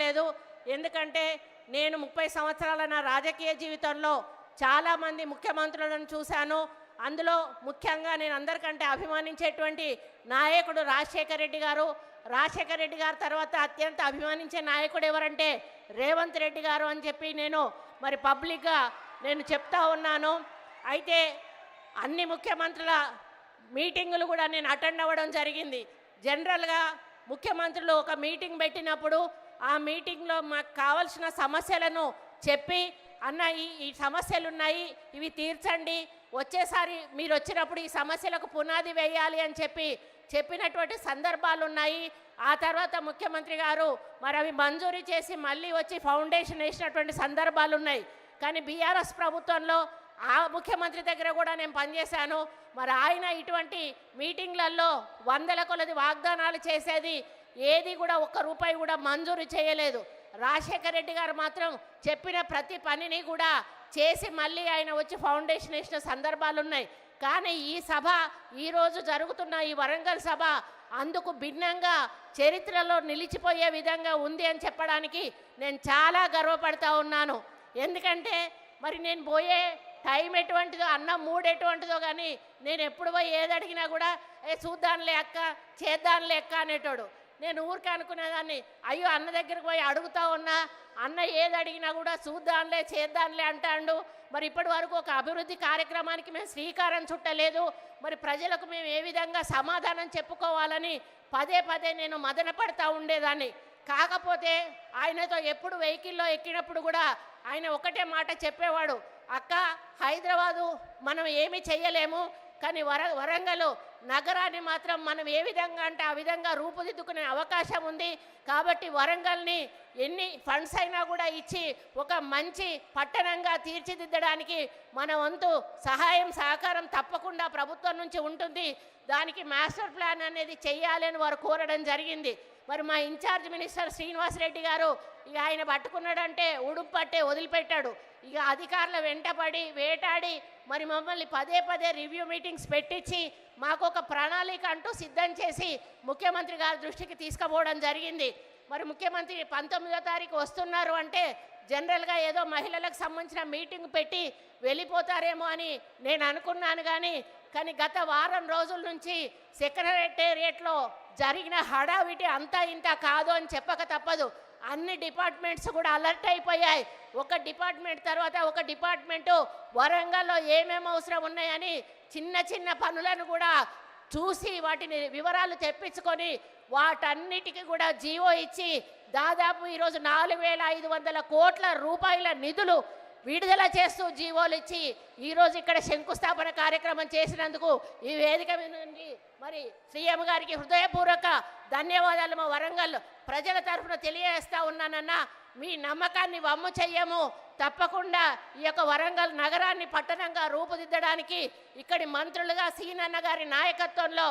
లేదు. ఎందుకంటే నేను 30 సంవత్సరాల నా రాజకీయ జీవితంలో చాలామంది ముఖ్యమంత్రులను చూశాను. అందులో ముఖ్యంగా నేను అందరికంటే అభిమానించేటువంటి నాయకుడు రాజశేఖర రెడ్డి గారు. రాజశేఖర రెడ్డి గారి తర్వాత అత్యంత అభిమానించే నాయకుడు ఎవరంటే రేవంత్ రెడ్డి గారు అని చెప్పి నేను మరి పబ్లిక్గా నేను చెప్తా ఉన్నాను. అయితే అన్ని ముఖ్యమంత్రుల మీటింగులు కూడా నేను అటెండ్ అవ్వడం జరిగింది. జనరల్గా ముఖ్యమంత్రులు ఒక మీటింగ్ పెట్టినప్పుడు ఆ మీటింగ్లో మాకు కావాల్సిన సమస్యలను చెప్పి అన్న ఈ సమస్యలు ఉన్నాయి, ఇవి తీర్చండి, వచ్చేసారి మీరు వచ్చినప్పుడు ఈ సమస్యలకు పునాది వేయాలి అని చెప్పినటువంటి సందర్భాలు ఉన్నాయి. ఆ తర్వాత ముఖ్యమంత్రి గారు మరి అవి మంజూరు చేసి మళ్ళీ వచ్చి ఫౌండేషన్ వేసినటువంటి సందర్భాలు ఉన్నాయి. కానీ బీఆర్ఎస్ ప్రభుత్వంలో ఆ ముఖ్యమంత్రి దగ్గర కూడా నేను పనిచేశాను. మరి ఆయన ఇటువంటి మీటింగ్లలో వందల కొలది వాగ్దానాలు చేసేది, ఏది కూడా ఒక్క రూపాయి కూడా మంజూరు చేయలేదు. రాజశేఖర రెడ్డి గారు మాత్రం చెప్పిన ప్రతి పనిని కూడా చేసి మళ్ళీ ఆయన వచ్చి ఫౌండేషన్ వేసిన సందర్భాలు ఉన్నాయి. కానీ ఈ సభ ఈరోజు జరుగుతున్న ఈ వరంగల్ సభ అందుకు భిన్నంగా చరిత్రలో నిలిచిపోయే విధంగా ఉంది అని చెప్పడానికి నేను చాలా గర్వపడతా ఉన్నాను. ఎందుకంటే మరి నేను పోయే టైం ఎటువంటిదో, అన్నం మూడు ఎటువంటిదో, కానీ నేను ఎప్పుడు పోయి ఏది అడిగినా కూడా చూద్దాంలే అక్క, చేద్దాంలే అక్క అనేటోడు. నేను ఊరికే అనుకునేదాన్ని, అయ్యో అన్న దగ్గరికి పోయి అడుగుతా ఉన్నా, అన్న ఏది అడిగినా కూడా చూద్దాంలే చేద్దాంలే అంటాడు. మరి ఇప్పటి వరకు ఒక అభివృద్ధి కార్యక్రమానికి మేము శ్రీకారం చుట్టలేదు. మరి ప్రజలకు మేము ఏ విధంగా సమాధానం చెప్పుకోవాలని పదే పదే నేను మదన పడతా ఉండేదాన్ని. కాకపోతే ఆయనతో ఎప్పుడు వెహికల్లో ఎక్కినప్పుడు కూడా ఆయన ఒకటే మాట చెప్పేవాడు, అక్క హైదరాబాదు మనం ఏమీ చెయ్యలేము, కానీ వరంగల్ నగరాన్ని మాత్రం మనం ఏ విధంగా అంటే ఆ విధంగా రూపుదిద్దుకునే అవకాశం ఉంది. కాబట్టి వరంగల్ని ఎన్ని ఫండ్స్ అయినా కూడా ఇచ్చి ఒక మంచి పట్టణంగా తీర్చిదిద్దడానికి మన వంతు సహాయం సహకారం తప్పకుండా ప్రభుత్వం నుంచి ఉంటుంది. దానికి మాస్టర్ ప్లాన్ అనేది చెయ్యాలి అని వారు కోరడం జరిగింది. మరి మా ఇన్ఛార్జ్ మినిస్టర్ శ్రీనివాస్ రెడ్డి గారు ఇక ఆయన పట్టుకున్నాడంటే ఉడుపు పట్టే వదిలిపెట్టాడు. ఇక అధికారుల వెంటపడి వేటాడి మరి మమ్మల్ని పదే పదే రివ్యూ మీటింగ్స్ పెట్టించి మాకు ఒక ప్రణాళిక అంటూ సిద్ధం చేసి ముఖ్యమంత్రి గారి దృష్టికి తీసుకుపోవడం జరిగింది. మరి ముఖ్యమంత్రి 19వ తారీఖు వస్తున్నారు అంటే జనరల్గా ఏదో మహిళలకు సంబంధించిన మీటింగ్ పెట్టి వెళ్ళిపోతారేమో అని నేను అనుకున్నాను. కానీ గత వారం రోజుల నుంచి సెక్రటేరియట్లో జరిగిన హడావిటి అంతా ఇంత కాదు అని చెప్పక తప్పదు. అన్ని డిపార్ట్మెంట్స్ కూడా అలర్ట్ అయిపోయాయి. ఒక డిపార్ట్మెంట్ తర్వాత ఒక డిపార్ట్మెంటు వరంగల్లో ఏమేమి అవసరం ఉన్నాయని చిన్న చిన్న పనులను కూడా చూసి వాటిని వివరాలు తెప్పించుకొని వాటన్నిటికీ కూడా జీవో ఇచ్చి దాదాపు ఈరోజు 4,500 కోట్ల రూపాయల నిధులు విడుదల చేస్తూ జీవోలు ఇచ్చి ఈరోజు ఇక్కడ శంకుస్థాపన కార్యక్రమం చేసినందుకు ఈ వేదిక మీద నుండి మరి సీఎం గారికి హృదయపూర్వక ధన్యవాదాలు మా వరంగల్ ప్రజల తరఫున తెలియజేస్తా ఉన్నానన్నా. మీ నమ్మకాన్ని వమ్ము చెయ్యము. తప్పకుండా ఈ యొక్క వరంగల్ నగరాన్ని పట్టణంగా రూపుదిద్దడానికి ఇక్కడి మంత్రులుగా సీనన్న గారి నాయకత్వంలో